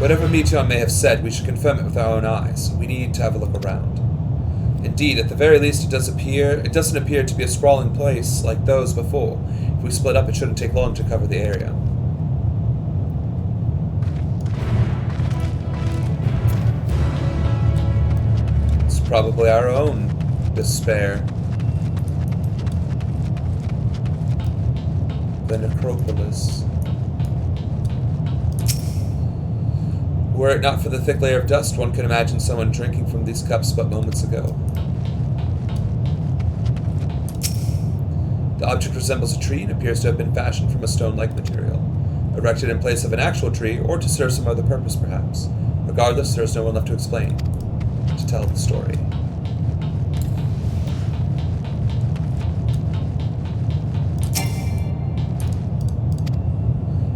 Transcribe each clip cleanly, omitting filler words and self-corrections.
Whatever Meteon may have said, we should confirm it with our own eyes. We need to have a look around. Indeed, at the very least, it doesn't appear to be a sprawling place like those before. If we split up, it shouldn't take long to cover the area. It's probably our own despair. The necropolis. Were it not for the thick layer of dust, one could imagine someone drinking from these cups but moments ago. The object resembles a tree and appears to have been fashioned from a stone-like material, erected in place of an actual tree, or to serve some other purpose, perhaps. Regardless, there is no one left to explain, to tell the story.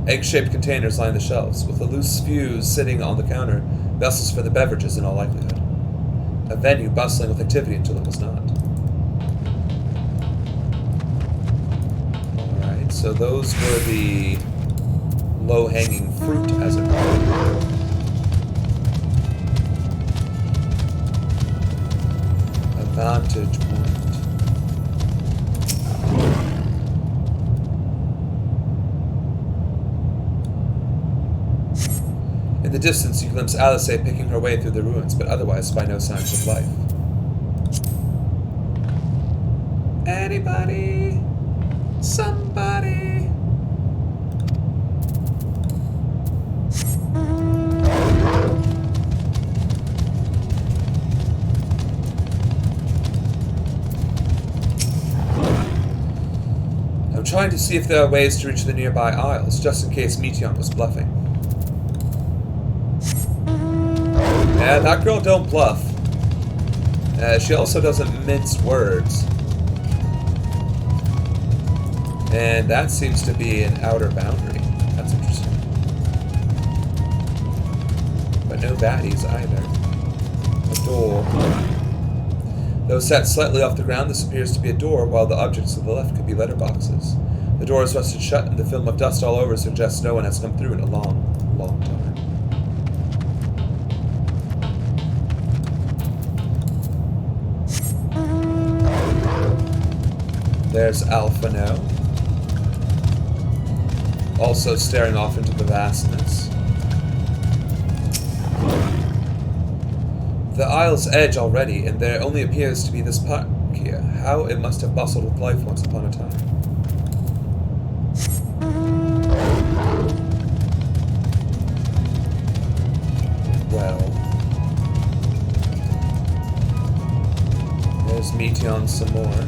Egg-shaped containers line the shelves, with a loose fuse sitting on the counter, vessels for the beverages in all likelihood. A venue bustling with activity until it was not. Alright, so those were the low-hanging fruit, as it were. A vantage point. In the distance, you glimpse Alice picking her way through the ruins, but otherwise find no signs of life. Anybody? Somebody? I'm trying to see if there are ways to reach the nearby aisles, just in case Meteon was bluffing. Yeah, that girl don't bluff. She also doesn't mince words. And that seems to be an outer boundary. That's interesting. But no baddies either. A door. Though set slightly off the ground, this appears to be a door, while the objects to the left could be letterboxes. The door is rusted shut, and the film of dust all over suggests no one has come through in a long, long time. There's Alphano, also staring off into the vastness. The aisle's edge already, and there only appears to be this park here. How it must have bustled with life once upon a time. Well, there's Meteon some more.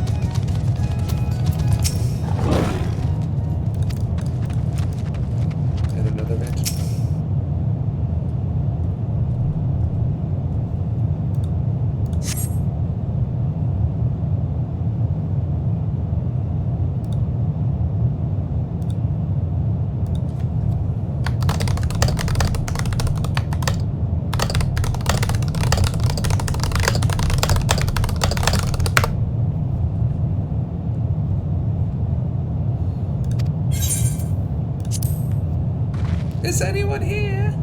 Is anyone here?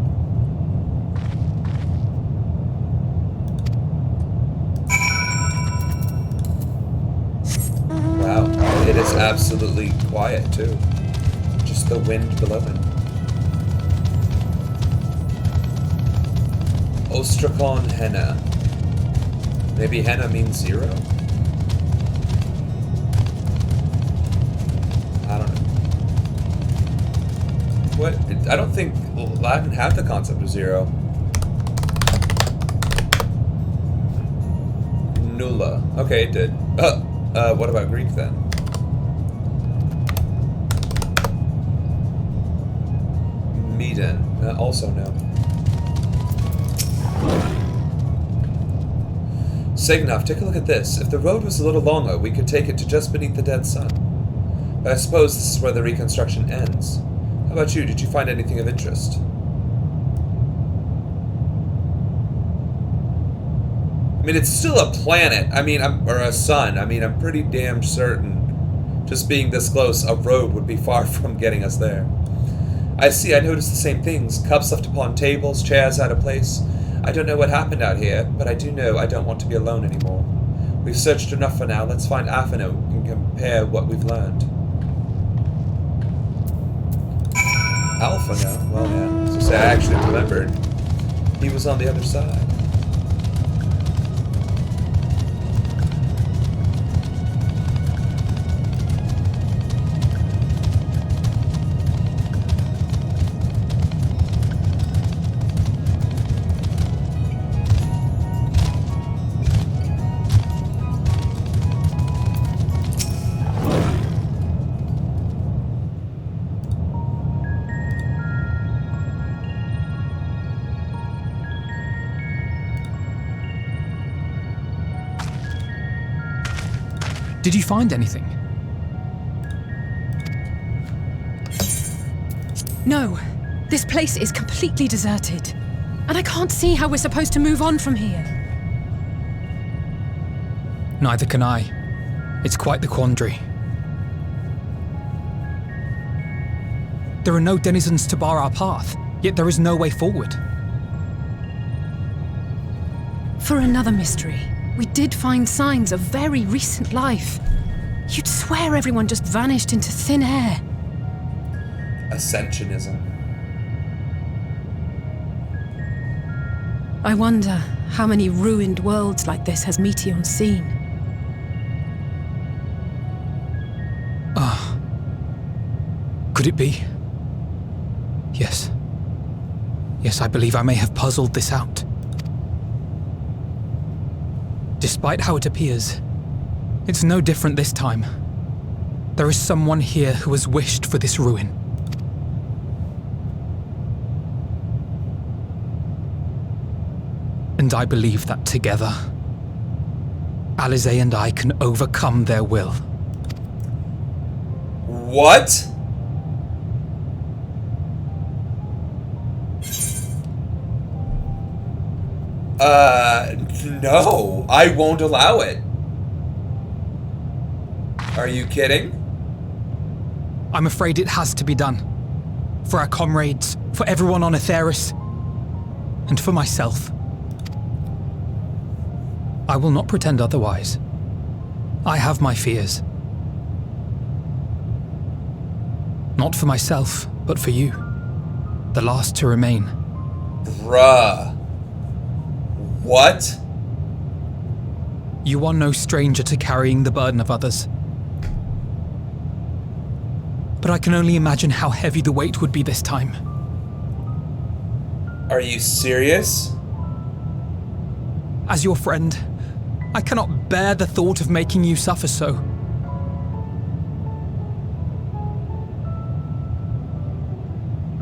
Wow, it is absolutely quiet too. Just the wind below it. Ostrakon Henna. Maybe Henna means 0? I don't know. What? I don't think Latin had the concept of 0. Nulla. Okay, it did. What about Greek then? Medan. Also no. Segnov, take a look at this. If the road was a little longer, we could take it to just beneath the dead sun. But I suppose this is where the reconstruction ends. How about you? Did you find anything of interest? I mean, it's still a planet. I mean, or a sun. I mean, I'm pretty damn certain, just being this close, a road would be far from getting us there. I see, I noticed the same things. Cups left upon tables, chairs out of place. I don't know what happened out here, but I do know I don't want to be alone anymore. We've searched enough for now. Let's find Afino and compare what we've learned. Alphino? Well, yeah. So I actually remembered. He was on the other side. Did you find anything? No. This place is completely deserted. And I can't see how we're supposed to move on from here. Neither can I. It's quite the quandary. There are no denizens to bar our path, yet there is no way forward. For another mystery, we did find signs of very recent life. You'd swear everyone just vanished into thin air. Ascensionism. I wonder how many ruined worlds like this has Meteon seen. Could it be? Yes. Yes, I believe I may have puzzled this out. Despite how it appears, it's no different this time. There is someone here who has wished for this ruin. And I believe that together, Alize and I can overcome their will. What? No, I won't allow it. Are you kidding? I'm afraid it has to be done. For our comrades, for everyone on Aetheris, and for myself. I will not pretend otherwise. I have my fears. Not for myself, but for you. The last to remain. Bruh. What? You are no stranger to carrying the burden of others. But I can only imagine how heavy the weight would be this time. Are you serious? As your friend, I cannot bear the thought of making you suffer so.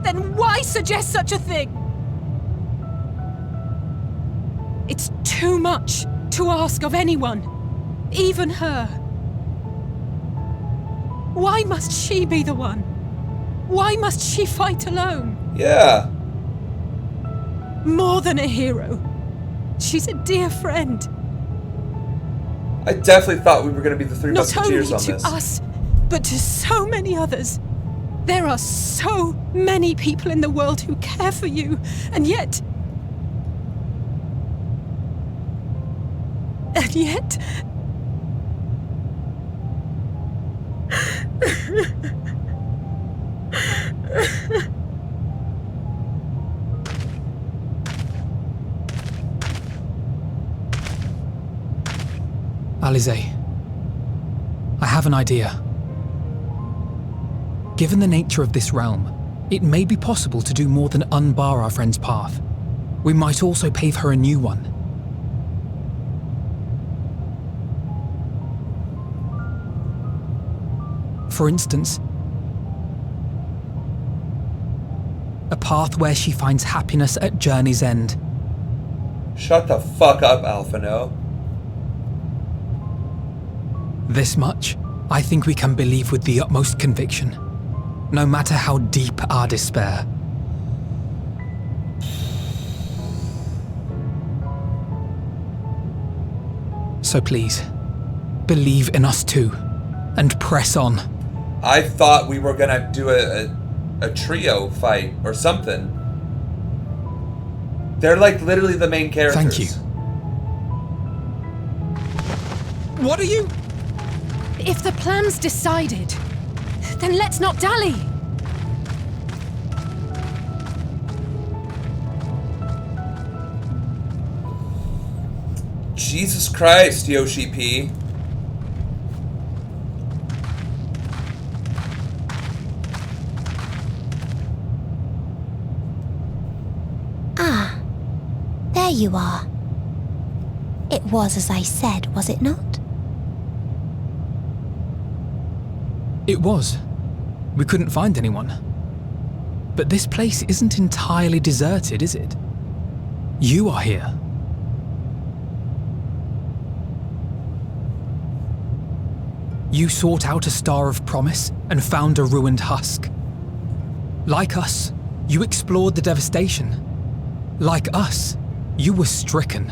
Then why suggest such a thing? It's too much to ask of anyone, even her. Why must she be the one? Why must she fight alone? Yeah. More than a hero. She's a dear friend. I definitely thought we were going to be the three Not only musketeers on to this. us, but to so many others. There are so many people in the world who care for you, and yet... And yet... Alize, I have an idea. Given the nature of this realm, it may be possible to do more than unbar our friend's path. We might also pave her a new one. For instance, a path where she finds happiness at journey's end. Shut the fuck up, Alphino. This much, I think we can believe with the utmost conviction, no matter how deep our despair. So please, believe in us too, and press on. I thought we were gonna do a trio fight or something. They're like literally the main characters. Thank you. What are you? If the plan's decided, then let's not dally. Jesus Christ, Yoshi P. Ah, there you are. It was as I said, was it not? It was. We couldn't find anyone. But this place isn't entirely deserted, is it? You are here. You sought out a star of promise and found a ruined husk. Like us, you explored the devastation. Like us, you were stricken.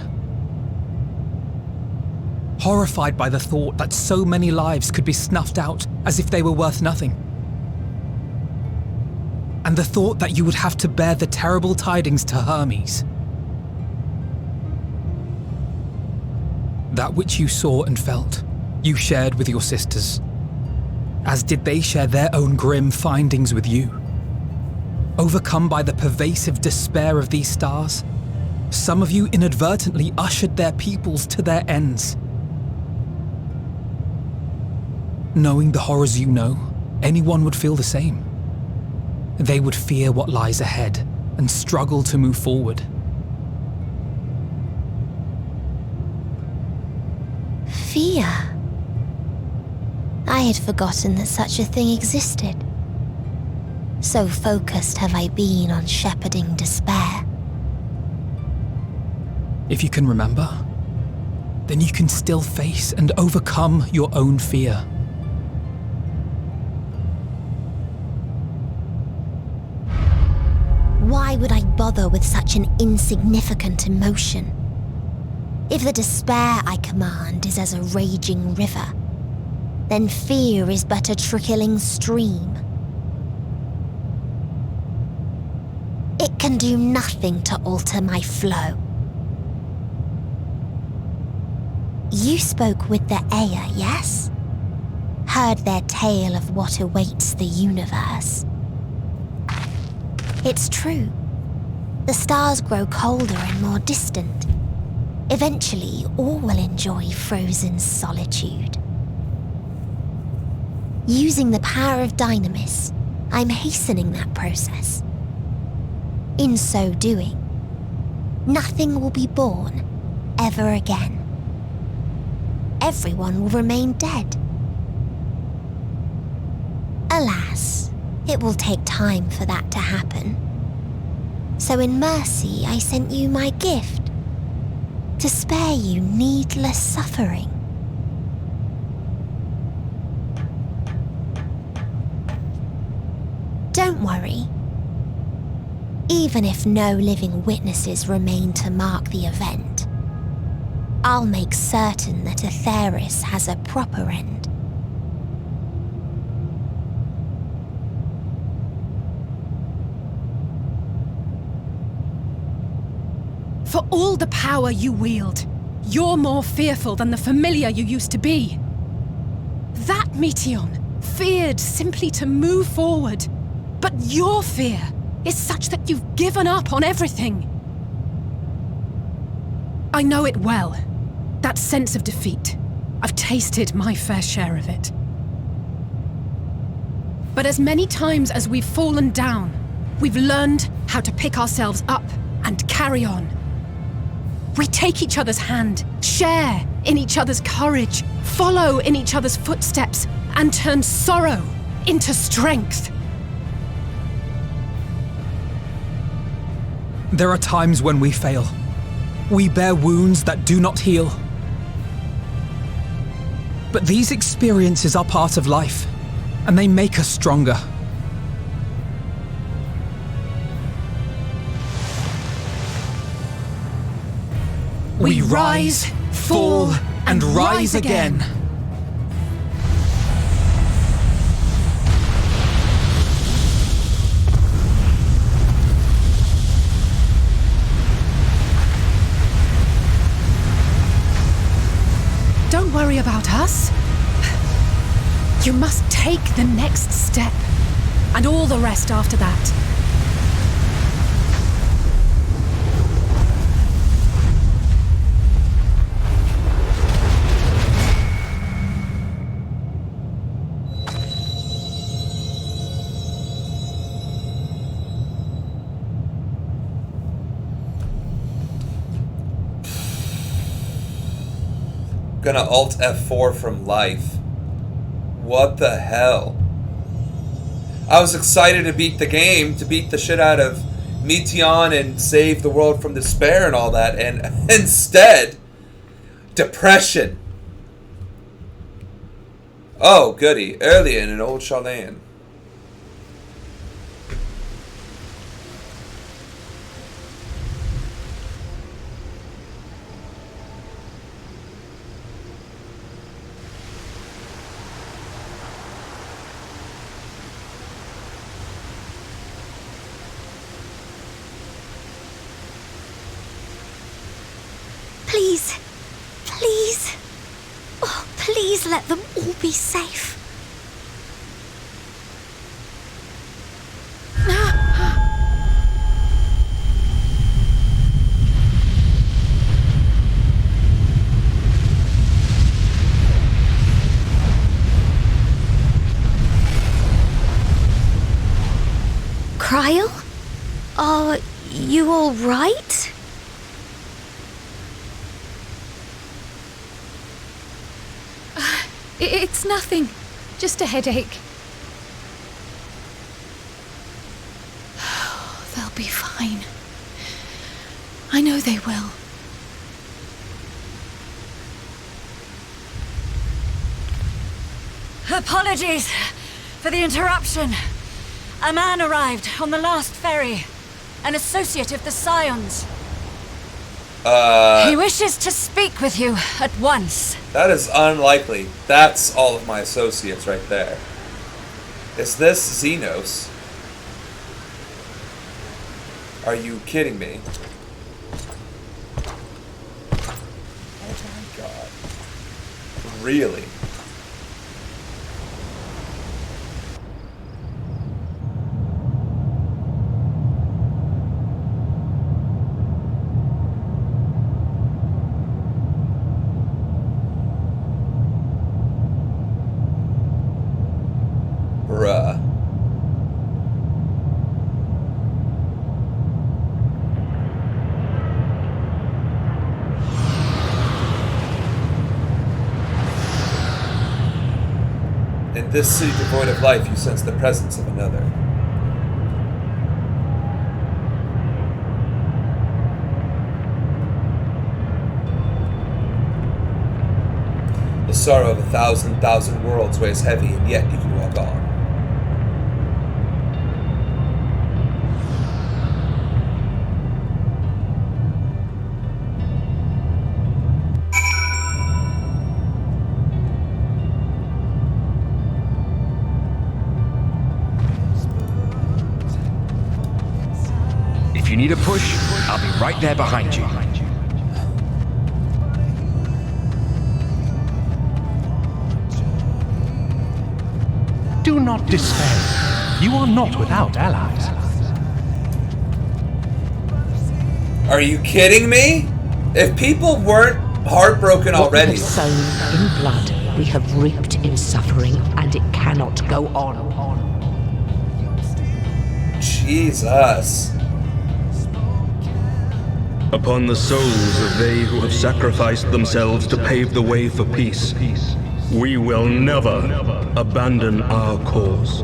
Horrified by the thought that so many lives could be snuffed out as if they were worth nothing. And the thought that you would have to bear the terrible tidings to Hermes. That which you saw and felt, you shared with your sisters, as did they share their own grim findings with you. Overcome by the pervasive despair of these stars, some of you inadvertently ushered their peoples to their ends. Knowing the horrors you know, anyone would feel the same. They would fear what lies ahead and struggle to move forward. Fear? I had forgotten that such a thing existed. So focused have I been on shepherding despair. If you can remember, then you can still face and overcome your own fear. Why would I bother with such an insignificant emotion? If the despair I command is as a raging river, then fear is but a trickling stream. It can do nothing to alter my flow. You spoke with the Aya, yes? Heard their tale of what awaits the universe. It's true. The stars grow colder and more distant. Eventually, all will enjoy frozen solitude. Using the power of Dynamis, I'm hastening that process. In so doing, nothing will be born ever again. Everyone will remain dead. Alas, it will take time for that to happen. So in mercy, I sent you my gift, to spare you needless suffering. Don't worry. Even if no living witnesses remain to mark the event, I'll make certain that Aetheris has a proper end. For all the power you wield, you're more fearful than the familiar you used to be. That Meteion feared simply to move forward, but your fear is such that you've given up on everything. I know it well, that sense of defeat. I've tasted my fair share of it. But as many times as we've fallen down, we've learned how to pick ourselves up and carry on. We take each other's hand, share in each other's courage, follow in each other's footsteps, and turn sorrow into strength. There are times when we fail. We bear wounds that do not heal. But these experiences are part of life, and they make us stronger. We rise, fall, and rise again. about us. You must take the next step, and all the rest after that. Gonna Alt F4 from life. What the hell? I was excited to beat the game, to beat the shit out of Meteon and save the world from despair and all that, and instead, depression. Oh, goody. Early in an old Shalane. Please, please, oh, please let them all be safe. Cryle? Are you all right? It's nothing. Just a headache. They'll be fine. I know they will. Apologies for the interruption. A man arrived on the last ferry. An associate of the Scions. He wishes to speak with you at once. That is unlikely. That's all of my associates right there. Is this Xenos? Are you kidding me? Oh my god. Really? Bruh. In this city devoid of life, you sense the presence of another. The sorrow of 1,000 worlds weighs heavy, and yet you can walk on. If you need a push, I'll be right there behind you. Do not despair. You are not without allies. Are you kidding me? If people weren't heartbroken already. What we have sown in blood, we have reaped in suffering, and it cannot go on. Jesus. Upon the souls of they who have sacrificed themselves to pave the way for peace, we will never abandon our cause.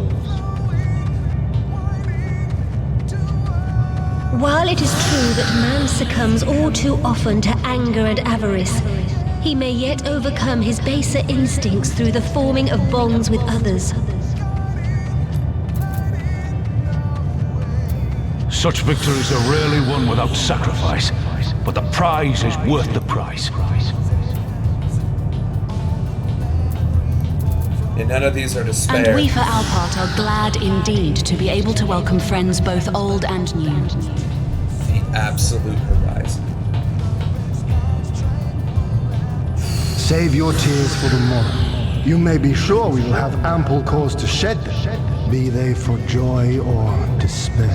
While it is true that man succumbs all too often to anger and avarice, he may yet overcome his baser instincts through the forming of bonds with others. Such victories are rarely won without sacrifice, but the prize is worth the price. And none of these are to spare. And we, for our part, are glad indeed to be able to welcome friends both old and new. The absolute horizon. Save your tears for the morrow. You may be sure we will have ample cause to shed them, be they for joy or despair.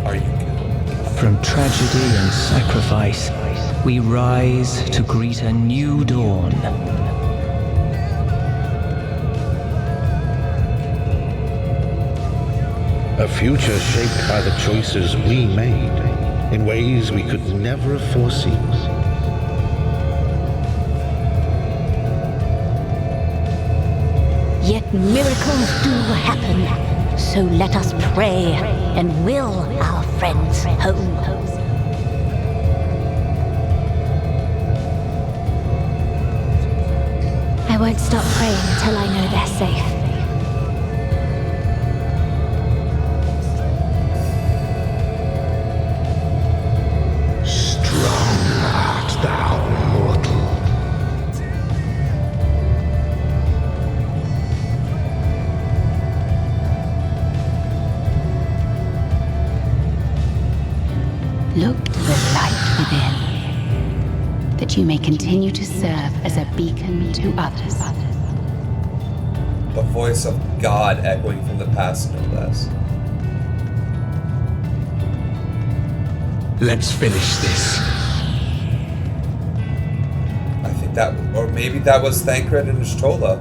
Are you kidding? From tragedy and sacrifice, we rise to greet a new dawn. A future shaped by the choices we made in ways we could never have foreseen. Yet miracles do happen, so let us pray and will our friends home. I won't stop praying until I know they're safe. Look to the light within, that you may continue to serve as a beacon to others. The voice of God echoing from the past, no less. Let's finish this. I think that, or maybe that was Thancred and Y'shtola.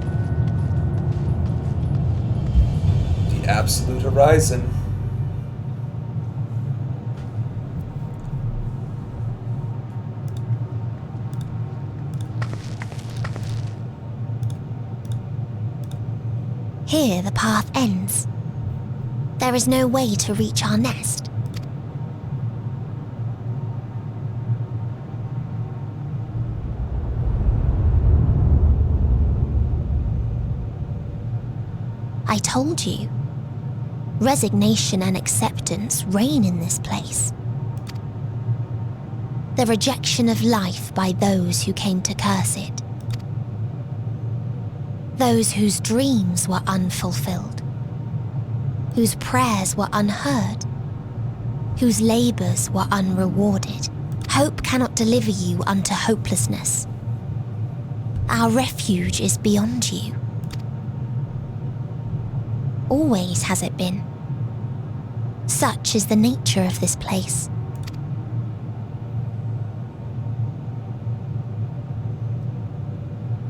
The absolute horizon. Here the path ends. There is no way to reach our nest. I told you. Resignation and acceptance reign in this place. The rejection of life by those who came to curse it. Those whose dreams were unfulfilled, whose prayers were unheard, whose labors were unrewarded. Hope cannot deliver you unto hopelessness. Our refuge is beyond you. Always has it been. Such is the nature of this place.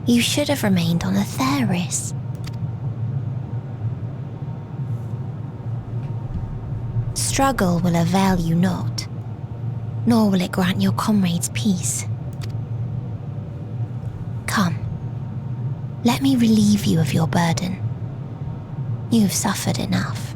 You should have remained on Atheris. Struggle will avail you not, nor will it grant your comrades peace. Come, let me relieve you of your burden. You've suffered enough.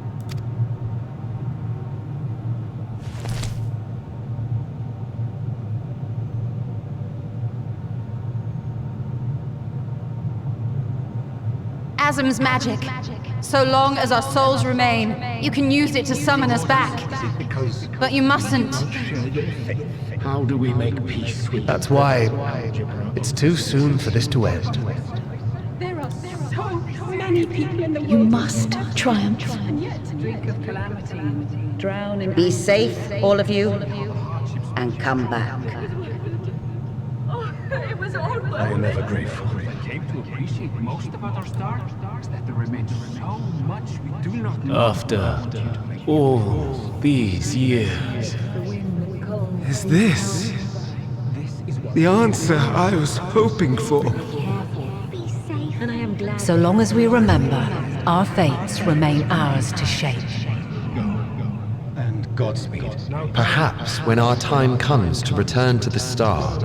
Asm's magic. So long as our souls remain, you can use it to summon us back. But you mustn't. How do we make peace with That's why it's too soon for this to end. There are so many people in the world. You must triumph. Drink of calamity. Drown in. Be safe, all of you, and come back. It was all I am ever grateful. I came to appreciate most about our stars, that there remains so much we do not know. After all these years, is this the answer I was hoping for? And I am glad. So long as we remember, our fates remain ours to shape. And Godspeed. Perhaps when our time comes to return to the star,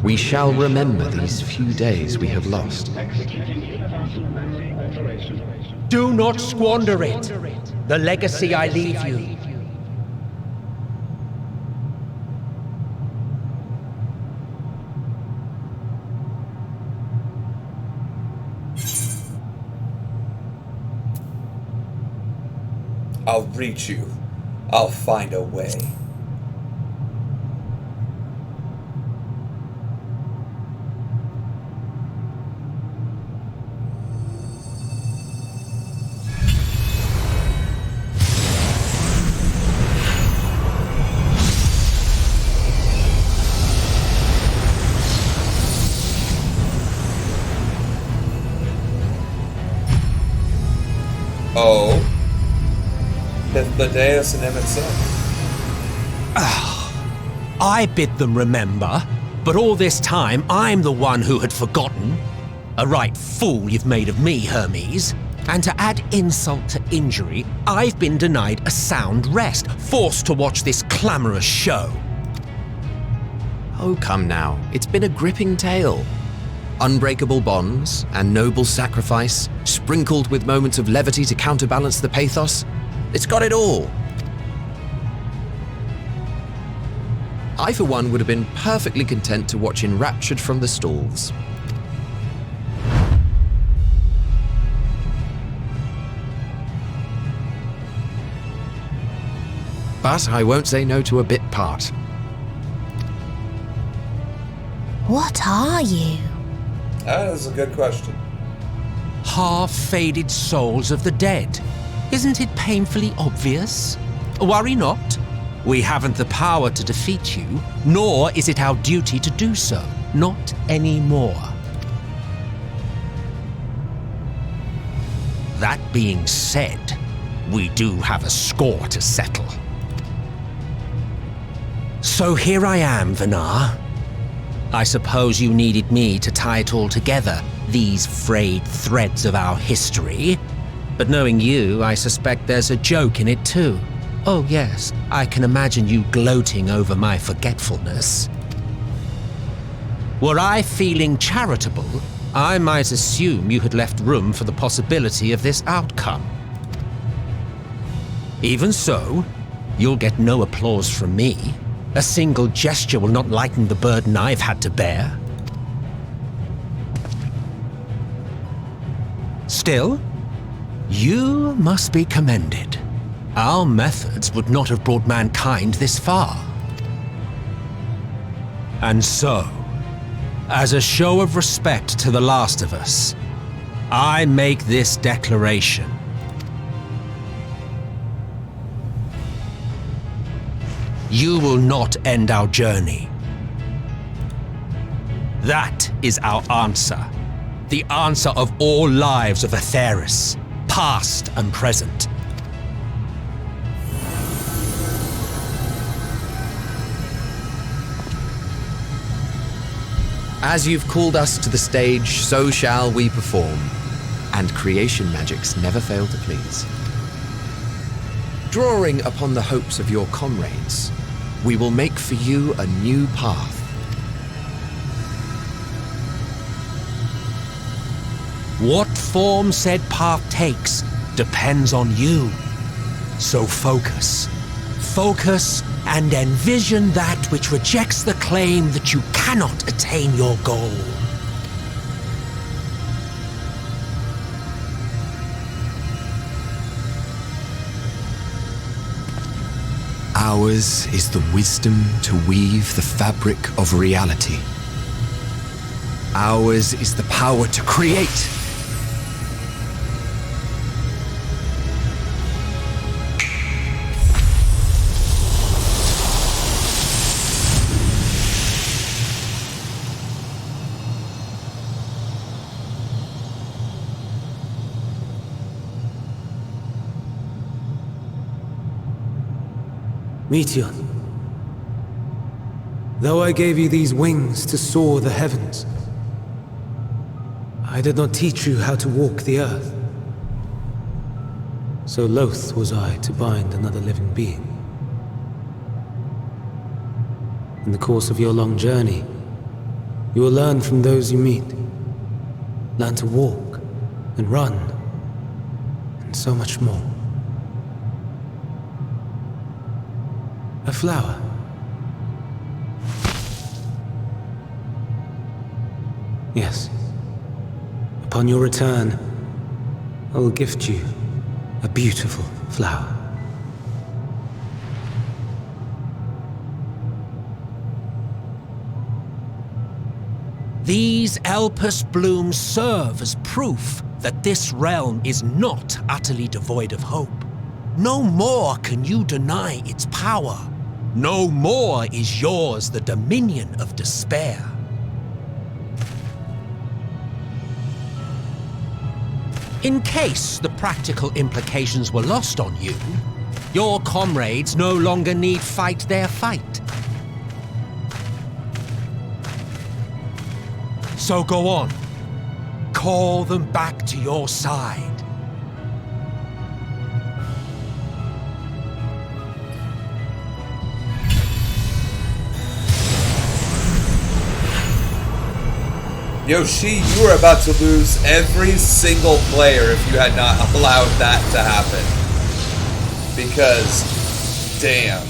we shall remember these few days we have lost. Do not squander it. The legacy I leave you. I'll reach you. I'll find a way. Oh. Hythlodaeus and Emmett himself. I bid them remember, but all this time I'm the one who had forgotten. A right fool you've made of me, Hermes. And to add insult to injury, I've been denied a sound rest, forced to watch this clamorous show. Oh, come now. It's been a gripping tale. Unbreakable bonds and noble sacrifice, sprinkled with moments of levity to counterbalance the pathos. It's got it all. I, for one, would have been perfectly content to watch enraptured from the stalls. But I won't say no to a bit part. What are you? That is a good question. Half-faded souls of the dead. Isn't it painfully obvious? Worry not. We haven't the power to defeat you, nor is it our duty to do so. Not anymore. That being said, we do have a score to settle. So here I am, Vanar. I suppose you needed me to tie it all together, these frayed threads of our history. But knowing you, I suspect there's a joke in it too. Oh yes, I can imagine you gloating over my forgetfulness. Were I feeling charitable, I might assume you had left room for the possibility of this outcome. Even so, you'll get no applause from me. A single gesture will not lighten the burden I've had to bear. Still, you must be commended. Our methods would not have brought mankind this far. And so, as a show of respect to the last of us, I make this declaration. You will not end our journey. That is our answer. The answer of all lives of Atheris, past and present. As you've called us to the stage, so shall we perform. And creation magics never fail to please. Drawing upon the hopes of your comrades, we will make for you a new path. What form said path takes depends on you. So focus. Focus and envision that which rejects the claim that you cannot attain your goal. Ours is the wisdom to weave the fabric of reality. Ours is the power to create. Meteor, though I gave you these wings to soar the heavens, I did not teach you how to walk the earth. So loath was I to bind another living being. In the course of your long journey, you will learn from those you meet. Learn to walk and run, and so much more. A flower. Yes. Upon your return, I will gift you a beautiful flower. These Elpis blooms serve as proof that this realm is not utterly devoid of hope. No more can you deny its power. No more is yours the dominion of despair. In case the practical implications were lost on you, your comrades no longer need fight their fight. So go on. Call them back to your side. Yoshi, you were about to lose every single player if you had not allowed that to happen. Because, damn.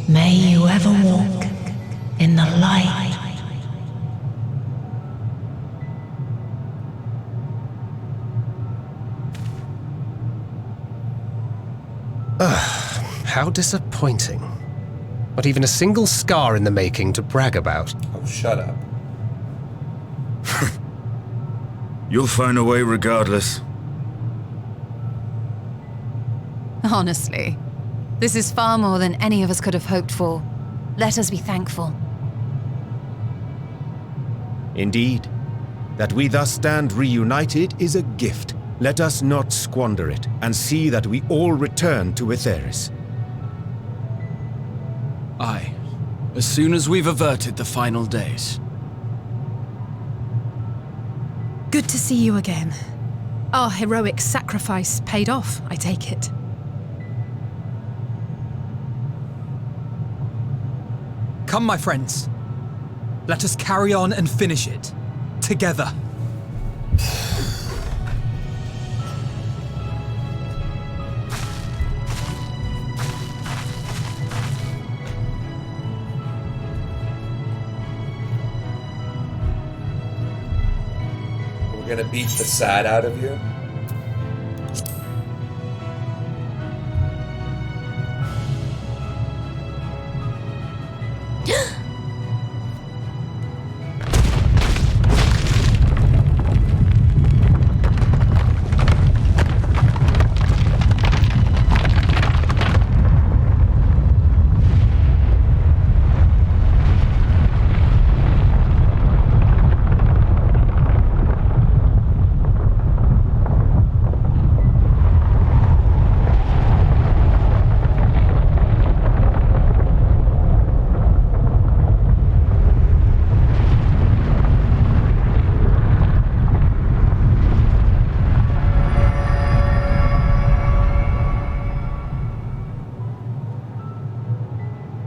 May you ever walk in the light. How disappointing. Not even a single scar in the making to brag about. Oh, shut up. You'll find a way regardless. Honestly, this is far more than any of us could have hoped for. Let us be thankful. Indeed. That we thus stand reunited is a gift. Let us not squander it, and see that we all return to Etheris. Aye. As soon as we've averted the final days. Good to see you again. Our heroic sacrifice paid off, I take it. Come, my friends. Let us carry on and finish it. Together. We're gonna beat the sad out of you.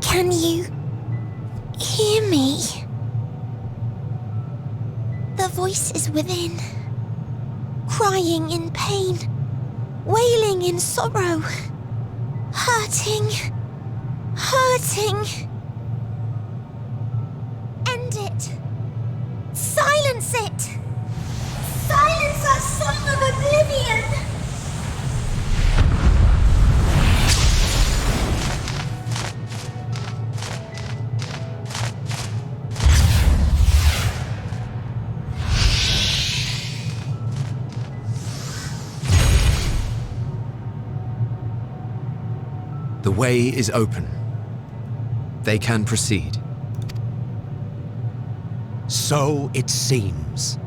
Can you hear me? The voice is within, crying in pain, wailing in sorrow, hurting, hurting. End it. Silence it. Silence our song of oblivion. The way is open. They can proceed. So it seems.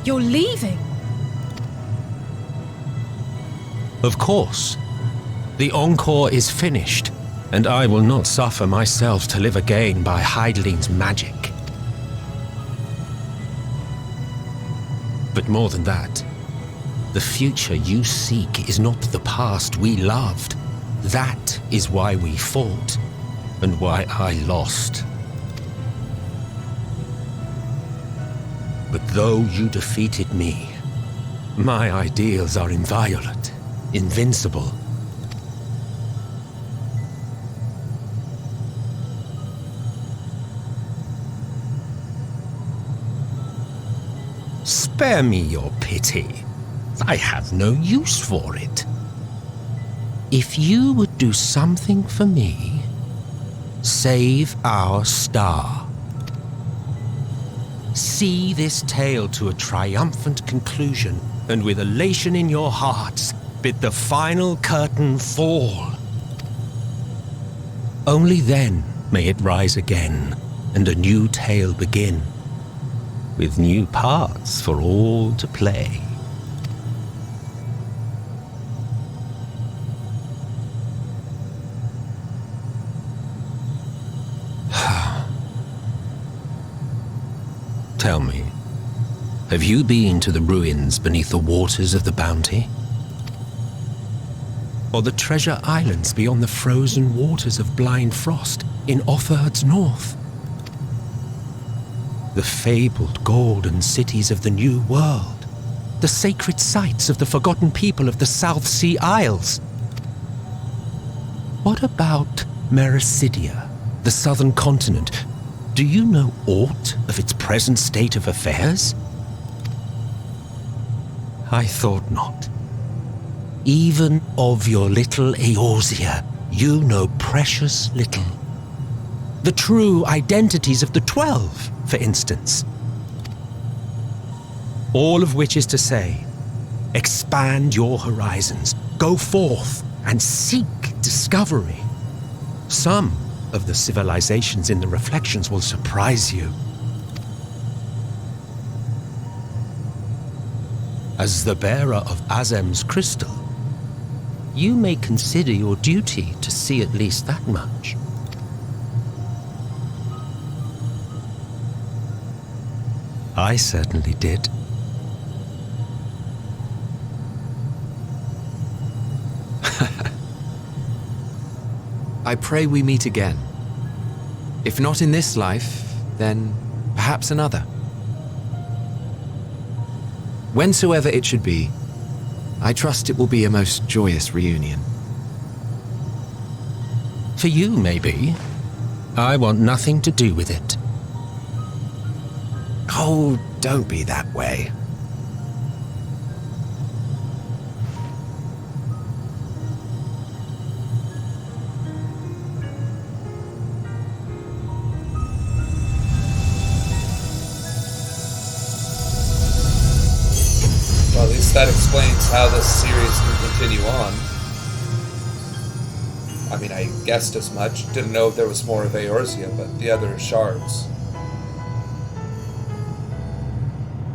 You're leaving? Of course. The encore is finished, and I will not suffer myself to live again by Heideling's magic. But more than that, the future you seek is not the past we loved. That is why we fought, and why I lost. But though you defeated me, my ideals are inviolate, invincible. Spare me your pity. I have no use for it. If you would do something for me, save our star. See this tale to a triumphant conclusion, and with elation in your hearts, bid the final curtain fall. Only then may it rise again, and a new tale begin, with new parts for all to play. Tell me, have you been to the ruins beneath the waters of the Bounty? Or the treasure islands beyond the frozen waters of Blind Frost in Offerd's north? The fabled golden cities of the New World, the sacred sites of the forgotten people of the South Sea Isles? What about Mericidia, the southern continent? Do you know aught of its present state of affairs? I thought not. Even of your little Eorzea, you know precious little. The true identities of the 12, for instance. All of which is to say, expand your horizons, go forth and seek discovery. Some of the civilizations in the reflections will surprise you. As the bearer of Azem's crystal, you may consider your duty to see at least that much. I certainly did. I pray we meet again. If not in this life, then perhaps another. Whensoever it should be, I trust it will be a most joyous reunion. For you, maybe. I want nothing to do with it. Oh, don't be that way. Well, at least that explains how this series can continue on. I mean, I guessed as much. Didn't know if there was more of Eorzea, but the other shards.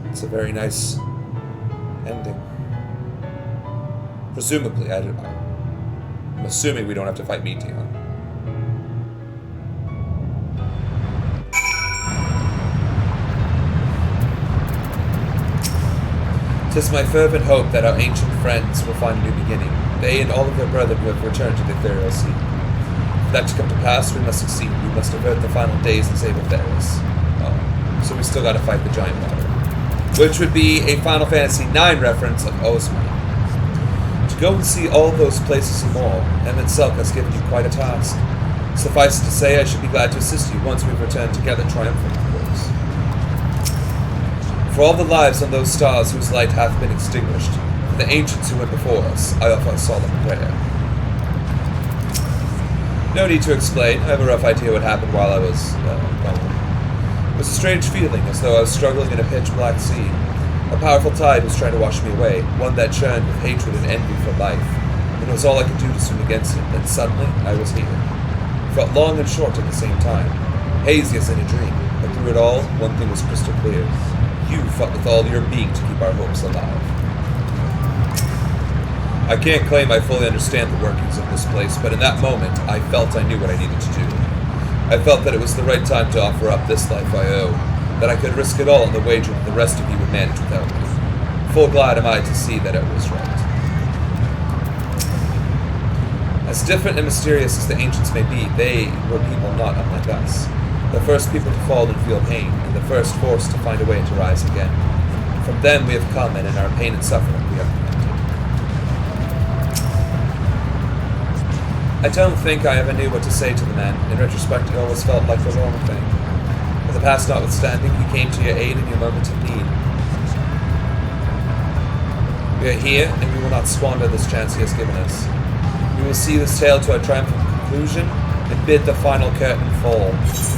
It's a very nice ending. Presumably, I'm assuming we don't have to fight Meteon. 'Tis my fervent hope that our ancient friends will find a new beginning, they and all of their brethren who have returned to the Ethereal Sea. For that to come to pass, we must succeed. We must avert the final days and save Ethereus. Oh, so we still gotta fight the giant water. Which would be a Final Fantasy IX reference of Ozma. To go and see all those places and more, Emmett Selk has given you quite a task. Suffice it to say, I should be glad to assist you once we've returned together triumphant, of course. For all the lives on those stars whose light hath been extinguished, for the ancients who went before us, I offer a solemn prayer. No need to explain, I have a rough idea what happened while I was, gone. It was a strange feeling, as though I was struggling in a pitch-black sea. A powerful tide was trying to wash me away, one that churned with hatred and envy for life, and it was all I could do to swim against it. Then suddenly, I was here. Felt long and short at the same time, hazy as in a dream, but through it all, one thing was crystal clear. You fought with all your being to keep our hopes alive. I can't claim I fully understand the workings of this place, but in that moment, I felt I knew what I needed to do. I felt that it was the right time to offer up this life I owe, that I could risk it all on the wager that the rest of you would manage without me. Full glad am I to see that it was right. As different and mysterious as the ancients may be, they were people not unlike us. The first people to fall and feel pain, and the first forced to find a way to rise again. From them we have come, and in our pain and suffering we have repented. I don't think I ever knew what to say to the man. In retrospect, it always felt like the wrong thing. But the past notwithstanding, he came to your aid in your moment of need. We are here, and we will not squander this chance he has given us. We We will see this tale to a triumphant conclusion and bid the final curtain fall.